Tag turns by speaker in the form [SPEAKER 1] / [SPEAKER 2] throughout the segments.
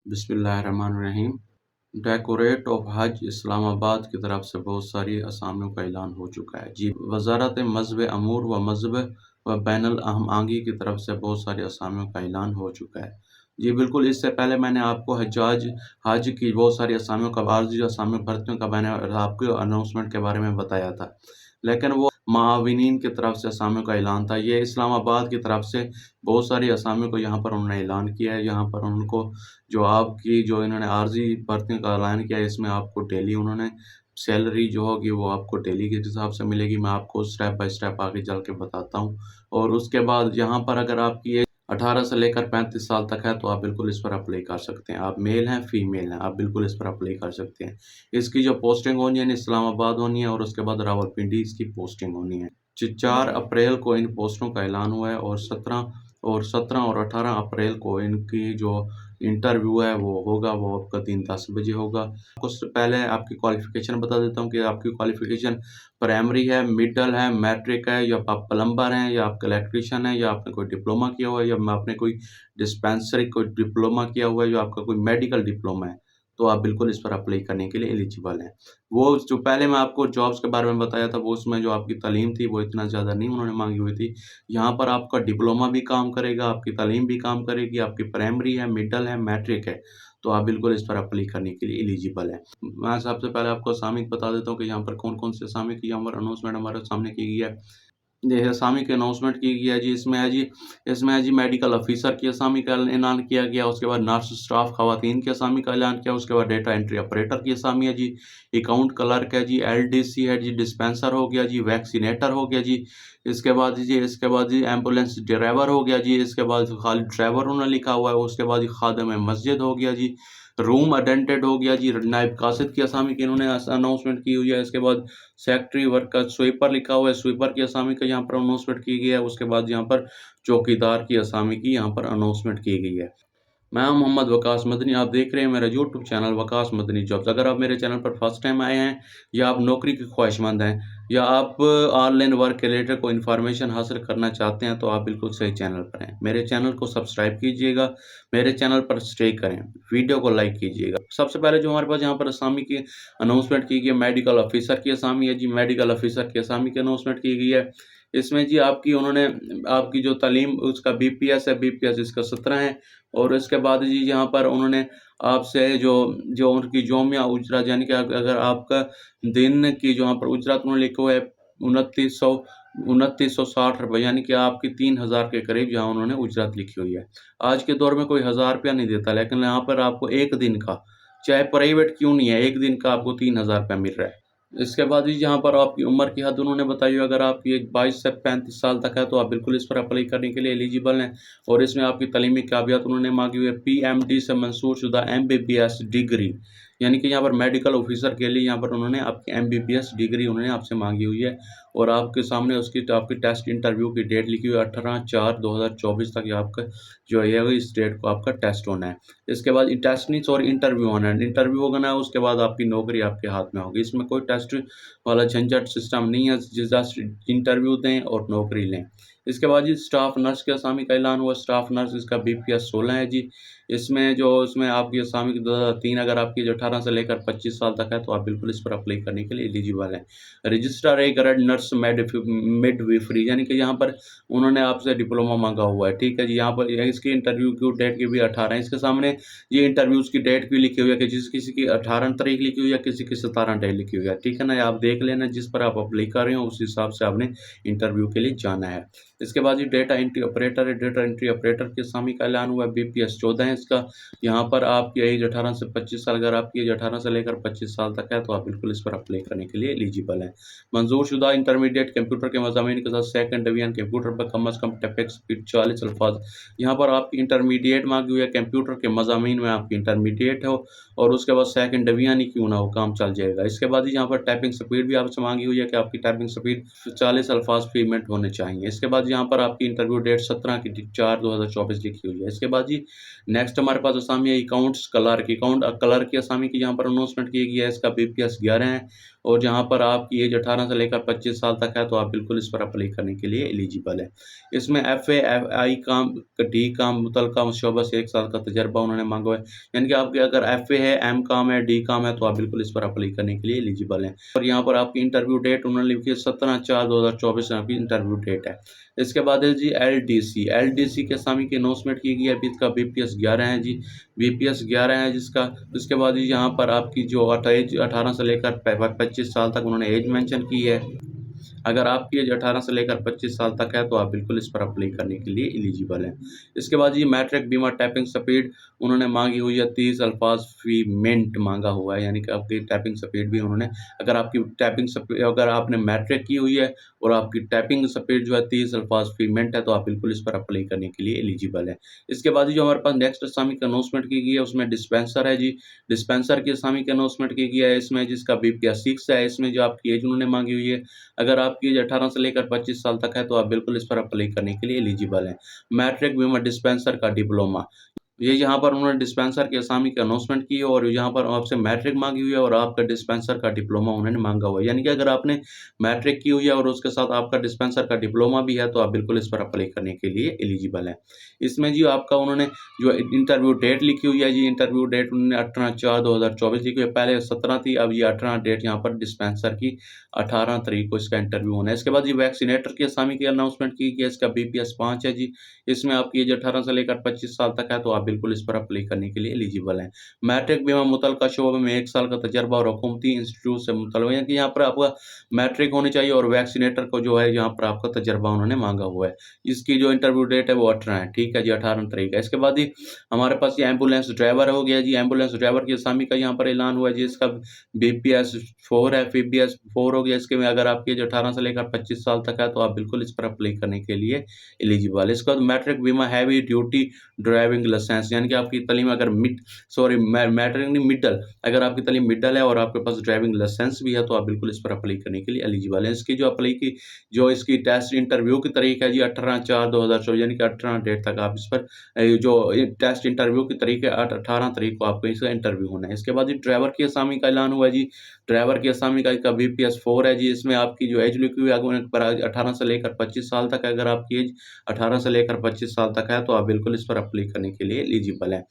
[SPEAKER 1] बिस्मिल्लाहिर्रहमानिर्रहीम। Decorate of हज इस्लामाबाद की तरफ से बहुत सारी असामियों का ऐलान हो चुका है। जी, वज़ारत मज़हब अमूर व मज़हब व बैनुल अहमांगी की तरफ से बहुत सारी असामियों का ऐलान हो चुका है। जी बिल्कुल, इससे पहले मैंने आपको हज की बहुत सारी असामियों का आर्ज़ी असामी भर्तियों का मैंने आपको अनाउंसमेंट के बारे में बताया था। लेकिन वो मुआविनीन की तरफ से असामियों का ऐलान था। ये इस्लामाबाद की तरफ से बहुत सारी असामियों को यहाँ पर उन्होंने ऐलान किया है। यहाँ पर उनको जो इन्होंने आर्ज़ी भर्तियों का ऐलान किया है, इसमें आपको डेली उन्होंने सैलरी जो होगी वो आपको डेली के हिसाब से मिलेगी। मैं आपको स्टेप बाय स्टेप आगे चल के बताता हूँ। और उसके बाद यहाँ पर अगर आपकी एज 18 से लेकर 35 साल तक है तो आप बिल्कुल इस पर अप्लाई कर सकते हैं। आप मेल हैं, फीमेल हैं, आप बिल्कुल इस पर अप्लाई कर सकते हैं। इसकी जो पोस्टिंग होनी है इस्लामाबाद होनी है और उसके बाद रावलपिंडी इसकी पोस्टिंग होनी है। 4 अप्रैल को इन पोस्टों का ऐलान हुआ है और 17 और 18 अप्रैल को इनकी जो इंटरव्यू है वो होगा, वो आपका दिन 10 बजे होगा। उससे पहले आपकी क्वालिफ़िकेशन बता देता हूँ कि आपकी क्वालिफ़िकेशन प्राइमरी है, मिडल है, मैट्रिक है, या आप प्लम्बर हैं, या आप इलेक्ट्रीशियन हैं, या आपने कोई डिप्लोमा किया हुआ है, या आपने कोई डिस्पेंसरी कोई डिप्लोमा किया हुआ है, या आपका कोई मेडिकल डिप्लोमा है, तो आप बिल्कुल इस पर अप्लाई करने के लिए एलिजिबल हैं। वो जो पहले मैं आपको जॉब्स के बारे में बताया था, वो उसमें जो आपकी तालीम थी वो इतना ज़्यादा नहीं उन्होंने माँगी हुई थी। यहाँ पर आपका डिप्लोमा भी काम करेगा, आपकी तालीम भी काम करेगी, आपकी प्राइमरी है, मिडल है, मैट्रिक है, तो आप बिल्कुल इस पर अप्लाई करने के लिए एलिजिबल हैं। मैं सबसे पहले आपको असामी बता देता हूँ कि यहाँ पर कौन-कौन से असामी की यहाँ पर अनाउंसमेंट हमारे सामने की गई है। ये असामी की अनाउंसमेंट की गई है जी, इसमें है जी मेडिकल ऑफिसर की असामी का ऐलान किया गया, उसके बाद नर्स स्टाफ खवातीन की असामी का ऐलान किया, उसके बाद डेटा एंट्री ऑपरेटर की असामी है जी, अकाउंट क्लर्क है जी, एलडीसी है जी, डिस्पेंसर हो गया जी, वैक्सीनेटर हो गया जी, इसके बाद जी एम्बुलेंस ड्राइवर हो गया जी, इसके बाद खाली ड्राइवर उन्होंने लिखा हुआ है, उसके बाद जी खादिम मस्जिद हो गया जी, रूम अटेंडेंट हो गया जी, नायब कासिद की असामी की इन्होंने अनाउंसमेंट की हुई है। इसके बाद सेक्रेटरी वर्कर स्वीपर लिखा हुआ है, स्वीपर की असामी का यहाँ पर अनाउंसमेंट की गई है। उसके बाद यहाँ पर चौकीदार की असामी की यहाँ पर अनाउंसमेंट की गई है। मैं हूं मोहम्मद वकास मदनी, आप देख रहे हैं मेरा YouTube channel Waqas Madani jobs. अगर आप मेरे चैनल पर फर्स्ट टाइम आए हैं, या आप नौकरी के ख्वाहिशमंद हैं, या आप ऑनलाइन वर्क के रिलेटेड कोई इन्फॉर्मेशन हासिल करना चाहते हैं, तो आप बिल्कुल सही चैनल पर हैं। मेरे चैनल को सब्सक्राइब कीजिएगा, मेरे चैनल पर स्टे करें, वीडियो को लाइक कीजिएगा। सबसे पहले जो हमारे पास यहाँ पर असामी की अनाउंसमेंट की गई है, मेडिकल ऑफिसर की असामी है जी, मेडिकल ऑफिसर की असामी की अनाउंसमेंट की गई है। इसमें जी आपकी जो तालीम उसका बीपीएस है, बीपीएस इसका 17 है। और इसके बाद जी यहाँ पर उन्होंने आपसे जो जो उनकी जोमिया उजरत, यानी कि अगर आपका दिन की जो यहाँ पर उजरत उन्होंने लिखा हुआ है 2960 रुपये, यानी कि आपकी 3000 के करीब यहाँ उन्होंने उजरत लिखी हुई है। आज के दौर में कोई 1000 रुपया नहीं देता, लेकिन यहाँ पर आपको एक दिन का, चाहे प्राइवेट क्यों नहीं है, एक दिन का आपको 3000 रुपया मिल रहा है। इसके बाद भी यहाँ पर आपकी उम्र की हद उन्होंने बताई है। अगर आपकी एज 22 से 35 साल तक है तो आप बिल्कुल इस पर अप्लाई करने के लिए एलिजिबल हैं। और इसमें आपकी तालीमी काबिलियत उन्होंने मांगी हुई है पीएमडी से मंजूर शुदा एमबीबीएस डिग्री, यानी कि यहाँ पर मेडिकल ऑफिसर के लिए यहाँ पर उन्होंने आपकी एमबीबीएस डिग्री उन्होंने आपसे मांगी हुई है। और आपके सामने आपकी टेस्ट इंटरव्यू की डेट लिखी हुई है 18/4/2024 तक। ये आपका जो है इस डेट को आपका टेस्ट होना है। इसके बाद टेस्ट नहीं, सॉरी, इंटरव्यू होना है। इंटरव्यू होना है, उसके बाद आपकी नौकरी आपके हाथ में होगी। इसमें कोई टेस्ट वाला झंझट सिस्टम नहीं है, जस्ट इंटरव्यू दें और नौकरी लें। इसके बाद जी स्टाफ नर्स के असामी का ऐलान हुआ। स्टाफ नर्स इसका बीपीएस 16 है जी। इसमें आपकी असामी की 2003, अगर आपकी जो 18 से लेकर 25 साल तक है तो आप बिल्कुल इस पर अप्लाई करने के लिए एलिजिबल हैं। Registrar A grade nurse midwifery, यानी कि यहाँ पर उन्होंने आपसे डिप्लोमा मांगा हुआ है, ठीक है जी। यहाँ पर इसकी इंटरव्यू की डेट की भी 18 है। इसके सामने ये इंटरव्यूज़ की डेट भी लिखी हुई है कि किसी की 18 तारीख लिखी हुई है, किसी की 17 तारीख लिखी हुई है, ठीक है ना। आप देख लेना, जिस पर आप अप्लाई कर रहे हो उस हिसाब से आपने इंटरव्यू के लिए जाना है। इसके बाद ये डेटा एंट्री ऑपरेटर है। डेटा एंट्री ऑपरेटर के असामी का ऐलान हुआ है। बीपीएस 14 है इसका। यहाँ पर आपकी एज 18 से 25 साल, अगर आपकी एज 18 से लेकर 25 साल तक है तो आप बिल्कुल इस पर अप्लाई करने के लिए एलिजिबल हैं। मंजूर शुदा इंटरमीडिएट कंप्यूटर के मज़ामीन के साथ सेकंड डिवीजन कंप्यूटर पर कम अज़ कम टाइपिंग स्पीड 40 अल्फाज। यहाँ पर आपकी इंटरमीडिएट मांगी हुई है, कंप्यूटर के मज़ामीन में आपकी इंटरमीडिएट हो, और उसके बाद सेकंड डिवीजन ही क्यों ना हो, काम चल जाएगा। इसके बाद ही यहाँ पर टाइपिंग स्पीड भी आपसे मांगी हुई है कि आपकी टाइपिंग स्पीड 40 अल्फाज फी मिनट होने चाहिए। इसके बाद बाद यहाँ पर आपकी इंटरव्यू डेट 17/4/2024 लिखी हुई है। इसके बाद जी नेक्स्ट हमारे पास असामी है अकाउंट्स क्लर्क। क्लर्क की असामी की यहाँ पर अनाउंसमेंट की गई है। इसका BPS 11 है और जहाँ पर आपकी एज 18 से लेकर 25 साल तक है, तो आप बिल्कुल इस पर अप्लाई करने के लिए एलिजिबल है। इसमें FA, FI काम, D काम, मुतलका शोबा से 1 साल का तजर्बा उन्होंने मांगा है। यानी कि आपके अगर FA है, M काम है, D काम है, तो आप बिल्कुल इस पर अप्लाई करने के लिए एलिजिबल हैं। और यहाँ पर आपकी इंटरव्यू डेट उन्होंने लिखी है 17/4/2024 आपकी इंटरव्यू डेट है। इसके बाद है जी LDC के असामी की अनाउंसमेंट की गई है। अभी इसका BPS 11 है जी, BPS 11 है जिसका। उसके बाद जी यहाँ पर आपकी जो एज 18 से लेकर 25 साल तक उन्होंने एज मेंशन की है। अगर आपकी एज 18 से लेकर 25 साल तक है, तो आप बिल्कुल इस पर अप्लाई करने के लिए एलिजिबल हैं। इसके बाद ये मैट्रिक बीमा टाइपिंग स्पीड उन्होंने मांगी हुई है 30 अल्फाज फी मिनट मांगा हुआ है। यानी कि आपकी टाइपिंग स्पीड भी उन्होंने, अगर आपकी टाइपिंग स्पीड, अगर आपने मैट्रिक की हुई है और आपकी टाइपिंग स्पीड जो है 30 अल्फाज फी मिनट है, तो आप बिल्कुल इस पर अप्लाई करने के लिए एलिजिबल है। इसके बाद जो हमारे पास नेक्स्ट असामी की अनाउंसमेंट की गई है, उसमें डिस्पेंसर है जी। डिस्पेंसर की असामी की अनाउंसमेंट की गई है इसमें, जिसका BPS 6 है। इसमें जो आपकी एज उन्होंने मांगी हुई है, अगर आपकी एज 18 से लेकर 25 साल तक है, तो आप बिल्कुल इस पर अप्लाई करने के लिए एलिजिबल हैं। मैट्रिक बीमा डिस्पेंसर का डिप्लोमा, ये यहाँ पर उन्होंने डिस्पेंसर की असामी की अनाउंसमेंट की है और यहाँ पर आपसे मैट्रिक मांगी हुई है और आपका डिस्पेंसर का डिप्लोमा उन्होंने मांगा हुआ है। यानी कि अगर आपने मैट्रिक की हुई है और उसके साथ आपका डिस्पेंसर का डिप्लोमा भी है, तो आप बिल्कुल इस पर अप्लाई करने के लिए एलिजिबल हैं। इसमें जी आपका उन्होंने जो इंटरव्यू डेट लिखी हुई है जी, इंटरव्यू डेट उन्होंने 18/4/2024 लिखी हुई है। पहले 17 थी, अब ये 18 डेट यहाँ पर डिस्पेंसर की 18 तारीख को इसका इंटरव्यू होना है। इसके बाद ये वैक्सीनेटर की असामी की अनाउंसमेंट की गई है। इसका BPS 5 है जी। इसमें आपकी एज 18 से लेकर 25 साल तक है, तो आप बिल्कुल इस पर अप्लाई करने के लिए एलिजिबल हैं। मैट्रिक बीमा मुतलका शोबे में 1 साल का तजर्बा और हुकूमती इंस्टीट्यूट से मुतलका, यानी कि यहाँ पर आपका मैट्रिक होनी चाहिए और वैक्सीनेटर को जो है यहाँ पर आपका तजर्बा उन्होंने मांगा हुआ है। इसकी जो इंटरव्यू डेट है वो 18 है, ठीक है जी, 18 तारीख है। इसके बाद ही हमारे पास ये एम्बुलेंस ड्राइवर हो गया जी। एम्बुलेंस ड्राइवर की असामी का यहाँ पर ऐलान हुआ है जी। इसका BPS 4 है, BPS 4 हो गया। इसके में अगर आपकी एज 18 से लेकर 25 साल तक है, तो आप बिल्कुल इस पर अप्लाई करने के लिए एलिजिबल है। इसके बाद मैट्रिक बीमा हैवी ड्यूटी ड्राइविंग लाइसेंस, यानी कि आपकी तालीम अगर मैट्रिक नहीं, मिडल, अगर आपकी तालीम मिडल है और आपके पास ड्राइविंग लाइसेंस भी है, तो आप बिल्कुल इस पर अप्लाई करने के लिए एलिजिबल है। इसकी जो अप्लाई की जो इसकी टेस्ट इंटरव्यू की तारीख है जी 18/4/2024, यानी कि 18 डेट तक आप इस पर जो टेस्ट इंटरव्यू की तारीख है 18 तारीख को आपको इसका इंटरव्यू होना है। इसके बाद ड्राइवर की असामी का ऐलान हुआ है जी। ड्राइवर की असामी का BPS 4 है जी। इसमें आपकी जो एज लिखी हुई है 18 से लेकर 25 साल तक है। अगर आपकी एज 18 से लेकर 25 साल तक है, तो आप बिल्कुल इस पर अप्लाई करने के लिए एलिजिबल हैं।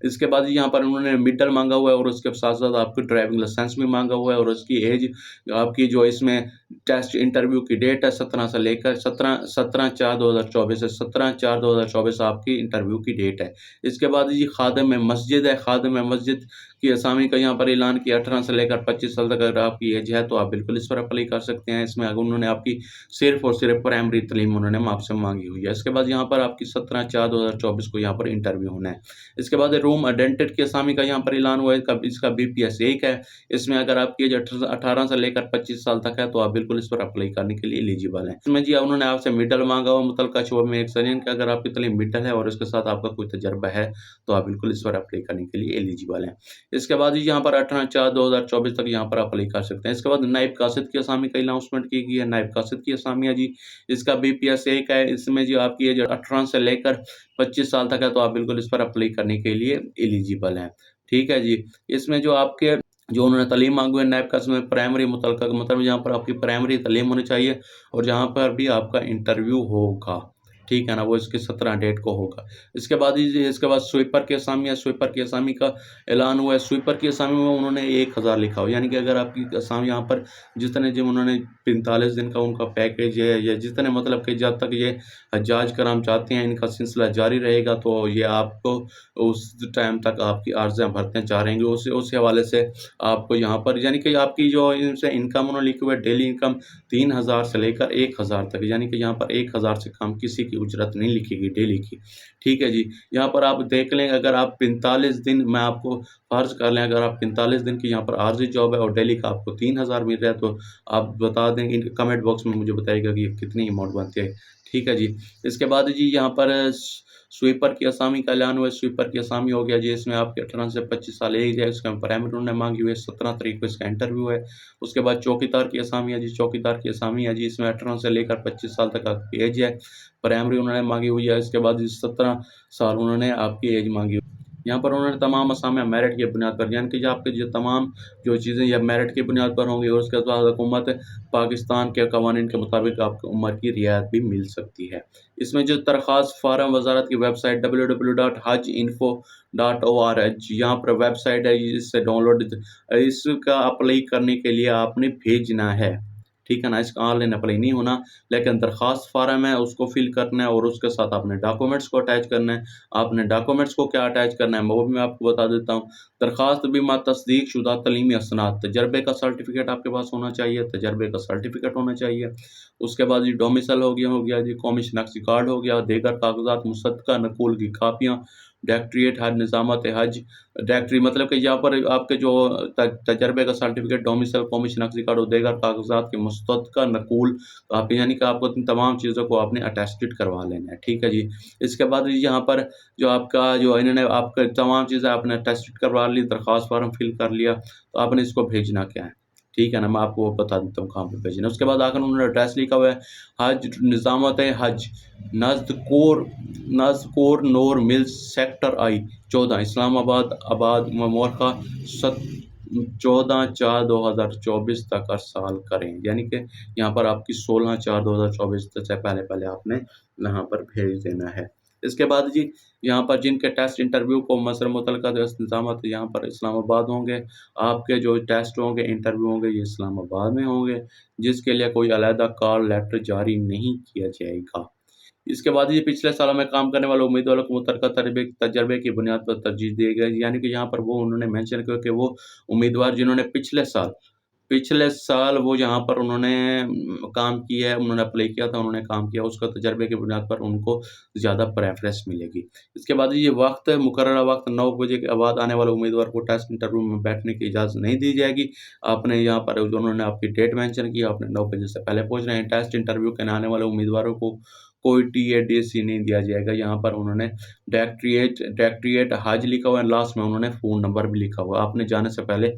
[SPEAKER 1] इसके बाद यहाँ पर उन्होंने मिडल मांगा हुआ है और उसके साथ साथ आपकी ड्राइविंग लाइसेंस भी मांगा हुआ है और उसकी एज आपकी जो इसमें टेस्ट इंटरव्यू की डेट है 17 से लेकर 17/4/2024 से 17/4/2024 आपकी इंटरव्यू की डेट है। इसके बाद जी खादिम मस्जिद है। खादिम मस्जिद की असामी का यहाँ पर ऐलान किया 18 से लेकर 25 साल तक अगर आपकी एज है, तो आप बिल्कुल इस पर अप्लाई कर सकते हैं। इसमें अगर उन्होंने आपकी सिर्फ और सिर्फ प्राइमरी तालीम उन्होंने आपसे मांगी हुई है। इसके बाद यहाँ पर आपकी 17/4/2024 को यहाँ पर इंटरव्यू होना है। इसके बाद रूम अटेंडेंट की असामी का यहाँ पर ऐलान हुआ है। इसका BPS 1 है। इसमें अगर आपकी एज 18 से लेकर 25 साल तक है, तो आप बिल्कुल इस पर अप्लाई करने के लिए एलिजिबल हैं। इसमें जी उन्होंने आपसे मिडल मांगा हुआ मुतलका शोबे में 1 साल, यानी कि अगर आपकी तालीम मिडल है और उसके साथ आपका कोई तजर्बा है, तो आप बिल्कुल इस पर अप्लाई करने के लिए एलिजिबल हैं। इसके बाद यहाँ पर 18/4/2024 तक यहाँ पर अप्लाई कर सकते हैं। इसके बाद नायब कासिद की असामी का अनाउंसमेंट की गई है। नायब कासिद की असामी है जी। इसका BPS 1 है। इसमें जो आपकी एज 18 से लेकर 25 साल तक है, तो आप बिल्कुल इस पर अप्लाई करने के लिए एलिजिबल हैं, ठीक है जी। इसमें जो आपके जो उन्होंने तालीम मांगी है नायब कासिद में प्राइमरी मुतलका, मतलब यहाँ पर आपकी प्राइमरी तालीम होनी चाहिए और जहाँ पर भी आपका इंटरव्यू होगा, ठीक है ना, वो इसकी 17 डेट को होगा। इसके बाद इसके बाद स्वीपर की असामी है। स्वीपर की असामी का ऐलान हुआ है। स्वीपर की असामी में उन्होंने 1000 लिखा हो, यानी कि अगर आपकी असामी यहाँ पर जितने जो उन्होंने 45 दिन का उनका पैकेज है, या जितने मतलब कि जब तक ये हज्जाज कराम चाहते हैं इनका सिलसिला जारी रहेगा, तो ये आपको उस टाइम तक आपकी अर्जियाँ भरते जा रहेंगे। उस हवाले से आपको यहाँ पर, यानी कि आपकी जो इनसे इनकम उन्होंने लिखी हुई है, डेली इनकम 3000 से लेकर 1000 तक, यानी कि यहाँ पर 1000 से कम किसी की उजरत नहीं लिखेगी डेली की, ठीक है जी। यहाँ पर आप देख लें, अगर आप 45 दिन, मैं आपको फ़र्ज़ कर लें, अगर आप 45 दिन की यहाँ पर आर्ज़ी जॉब है और डेली का आपको 3000 मिल रहा है, तो आप बता दें, इन कमेंट बॉक्स में मुझे बताइएगा कि कितनी अमाउंट बनती है ठीक है जी। इसके बाद जी यहाँ पर स्वीपर की असामी का ऐलान हुआ है। स्वीपर की असामी हो गया जी, इसमें आपके 18 से 25 साल एज है। इसका प्राइमरी उन्होंने मांगी हुई है। 17 तारीख को इसका इंटरव्यू है। उसके बाद चौकीदार की असामी है जी। चौकीदार की असामी है जी, इसमें 18 से लेकर 25 साल तक आपकी एज है। प्राइमरी उन्होंने मांगी हुई है। इसके बाद 17 साल उन्होंने आपकी एज मांगी हुई है। यहाँ पर उन्होंने तमाम असामियाँ मेरिट की बुनियाद पर, यानी कि जो आपके जो तमाम जो चीज़ें या मेरिट की बुनियाद पर होंगी, और उसके बाद हुकूमत पाकिस्तान के कवानीन के मुताबिक आपको उम्र की रियायत भी मिल सकती है। इसमें जो दरख़्वास्त फ़ार्म वज़ारत की वेबसाइट www.hajinfo.org यहाँ पर वेबसाइट है, इससे डाउनलोड इसका अप्लाई करने के लिए आपने भेजना है, ठीक है ना? इसका ऑनलाइन अप्लाई नहीं होना, लेकिन दरख़्वास्त फ़ार्म है उसको फ़िल करना है और उसके साथ आपने डॉक्यूमेंट्स को अटैच करना है। आपने डॉक्यूमेंट्स को क्या अटैच करना है वो भी मैं आपको बता देता हूँ। दरख़्वास्त बिमा तस्दीक शुदा तलीमी असनाद, तजर्बे का सर्टिफ़िकेट आपके पास होना चाहिए, तजर्बे का सर्टिफ़िकेट होना चाहिए। उसके बाद जी डोमिसाइल हो गया जी, कौमी शनाख्ती कार्ड हो गया, दीगर कागज़ात मुसद्दक़ा नक़ूल की कापियाँ, डायरेक्टरेट हज निज़ामत हज डायरेक्टरी मतलब कि यहाँ पर आपके जो तजर्बे का सर्टिफ़िकेट, डोमिसाइल, कौमी शनाख्ती कार्ड और दीगर कागज़ात के मुस्तक़ा नक़ूल कापी, यानी कि आपको इन तमाम चीज़ों को आपने अटेस्टेड करवा लेना है, ठीक है जी। इसके बाद जी यहाँ पर जो आपका जो इन्होंने आपका तमाम चीज़ें आपने अटेस्टेड करवा ली, दरख़्वास्त फ़ॉर्म फिल कर लिया, तो आपने इसको भेजना क्या है, ठीक है ना? मैं आपको बता देता हूँ कहाँ पे भेजना है। उसके बाद आकर उन्होंने एड्रेस लिखा हुआ है, हज निज़ामत हज नज़्द कोर Noor mills sector I 14 Islamabad आबाद मोरखा सत 14/4/2024 तक अरसाल करें, यानी कि यहाँ पर आपकी 16/4/2024 से पहले आपने यहाँ पर भेज देना है। इसके बाद जी यहाँ पर जिनके टेस्ट इंटरव्यू को मसर मुतलका इंतज़ामात यहाँ पर इस्लामाबाद होंगे, आपके जो टेस्ट होंगे, इंटरव्यू होंगे, ये इस्लामाबाद में होंगे, जिसके लिए कोई अलहदा कॉल लेटर जारी नहीं किया जाएगा। इसके बाद ये पिछले सालों में काम करने वाले उम्मीदवारों को मुतलका तजर्बे की बुनियाद पर तरजीह दी गई, यानी कि यहाँ पर वो उन्होंने मेंशन किया कि वो उम्मीदवार जिन्होंने पिछले साल वो यहाँ पर उन्होंने काम किया है, उन्होंने अप्लाई किया था, उन्होंने काम किया, उसका तजर्बे की बुनियाद पर उनको ज़्यादा प्रेफ़रेंस मिलेगी। इसके बाद ये वक़्त मुकर्ररा वक़्त 9 बजे के बाद आने वाले उम्मीदवार को टेस्ट इंटरव्यू में बैठने की इजाज़त नहीं दी जाएगी। आपने यहाँ पर जो उन्होंने आपकी डेट मेंशन की, आपने 9 बजे से पहले पहुँचना है। टेस्ट इंटरव्यू के आने वाले उम्मीदवारों को कोई टीएडीसी नहीं दिया जाएगा। यहाँ पर उन्होंने डायरेक्टरेट हज लिखा हुआ है, लास्ट में उन्होंने फ़ोन नंबर भी लिखा हुआ है। आपने जाने से पहले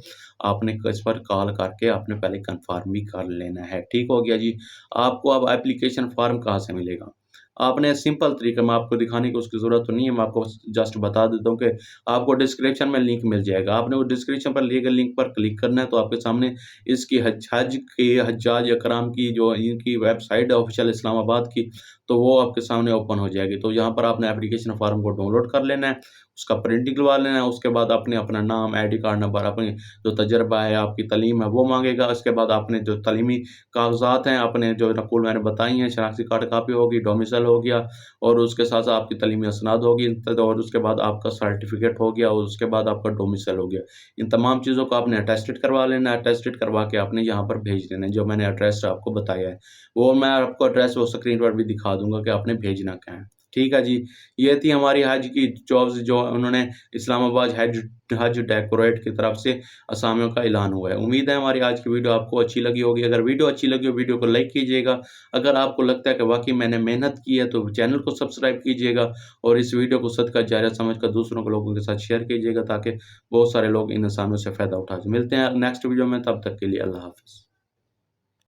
[SPEAKER 1] आपने इस पर कॉल करके आपने पहले कन्फर्म भी कर लेना है। ठीक हो गया जी। आपको अब एप्लीकेशन फ़ॉर्म कहाँ से मिलेगा? आपने सिंपल तरीका मैं आपको दिखाने की उसकी ज़रूरत तो नहीं है, मैं आपको जस्ट बता देता हूँ कि आपको डिस्क्रिप्शन में लिंक मिल जाएगा। आपने वो डिस्क्रिप्शन पर लिए गए लिंक पर क्लिक करना है, तो आपके सामने इसकी हज की हज्जाज इकराम की जो इनकी वेबसाइट है ऑफ़िशियल इस्लामाबाद की, तो वो आपके सामने ओपन हो जाएगी। तो यहाँ पर आपने एप्लीकेशन फ़ॉर्म को डाउनलोड कर लेना है, उसका प्रिंट निकलवा लेना है, उसके बाद आपने अपना नाम, आईडी कार्ड नंबर, अपनी जो तजर्बा है, आपकी तालीम है, वो माँगेगा। उसके बाद आपने जो तालीमी कागज़ात हैं, अपने जो नक़ुल मैंने बताई हैं, शनाख्ती कार्ड कापी होगी, डोमिसाइल हो गया और उसके साथ-साथ आपकी तालीमी असनाद होगी और उसके बाद आपका सर्टिफ़िकेट हो गया और उसके बाद आपका डोमिसाइल हो गया। इन तमाम चीज़ों को आपने अटेस्टेड करवा लेना है, अटेस्टेड करवा के आपने यहाँ पर भेज देना है, जो मैंने एड्रेस आपको बताया है। वो मैं आपको एड्रेस वो स्क्रीन पर भी दिखा दूँगा कि आपने भेजना क्या है। ठीक है जी। ये थी हमारी हज की जॉब्स जो उन्होंने इस्लामाबाद हज हज डेकोरेट की तरफ से असामियों का ऐलान हुआ है। उम्मीद है हमारी आज की वीडियो आपको अच्छी लगी होगी। अगर वीडियो अच्छी लगी हो, वीडियो को लाइक कीजिएगा। अगर आपको लगता है कि वाक़ई मैंने मेहनत की है, तो चैनल को सब्सक्राइब कीजिएगा और इस वीडियो को सदका जारिया समझकर दूसरों को लोगों के साथ शेयर कीजिएगा, ताकि बहुत सारे लोग इन असामियों से फ़ायदा उठा सकें। मिलते हैं नेक्स्ट वीडियो में, तब तक के लिए अल्लाह हाफ़िज़।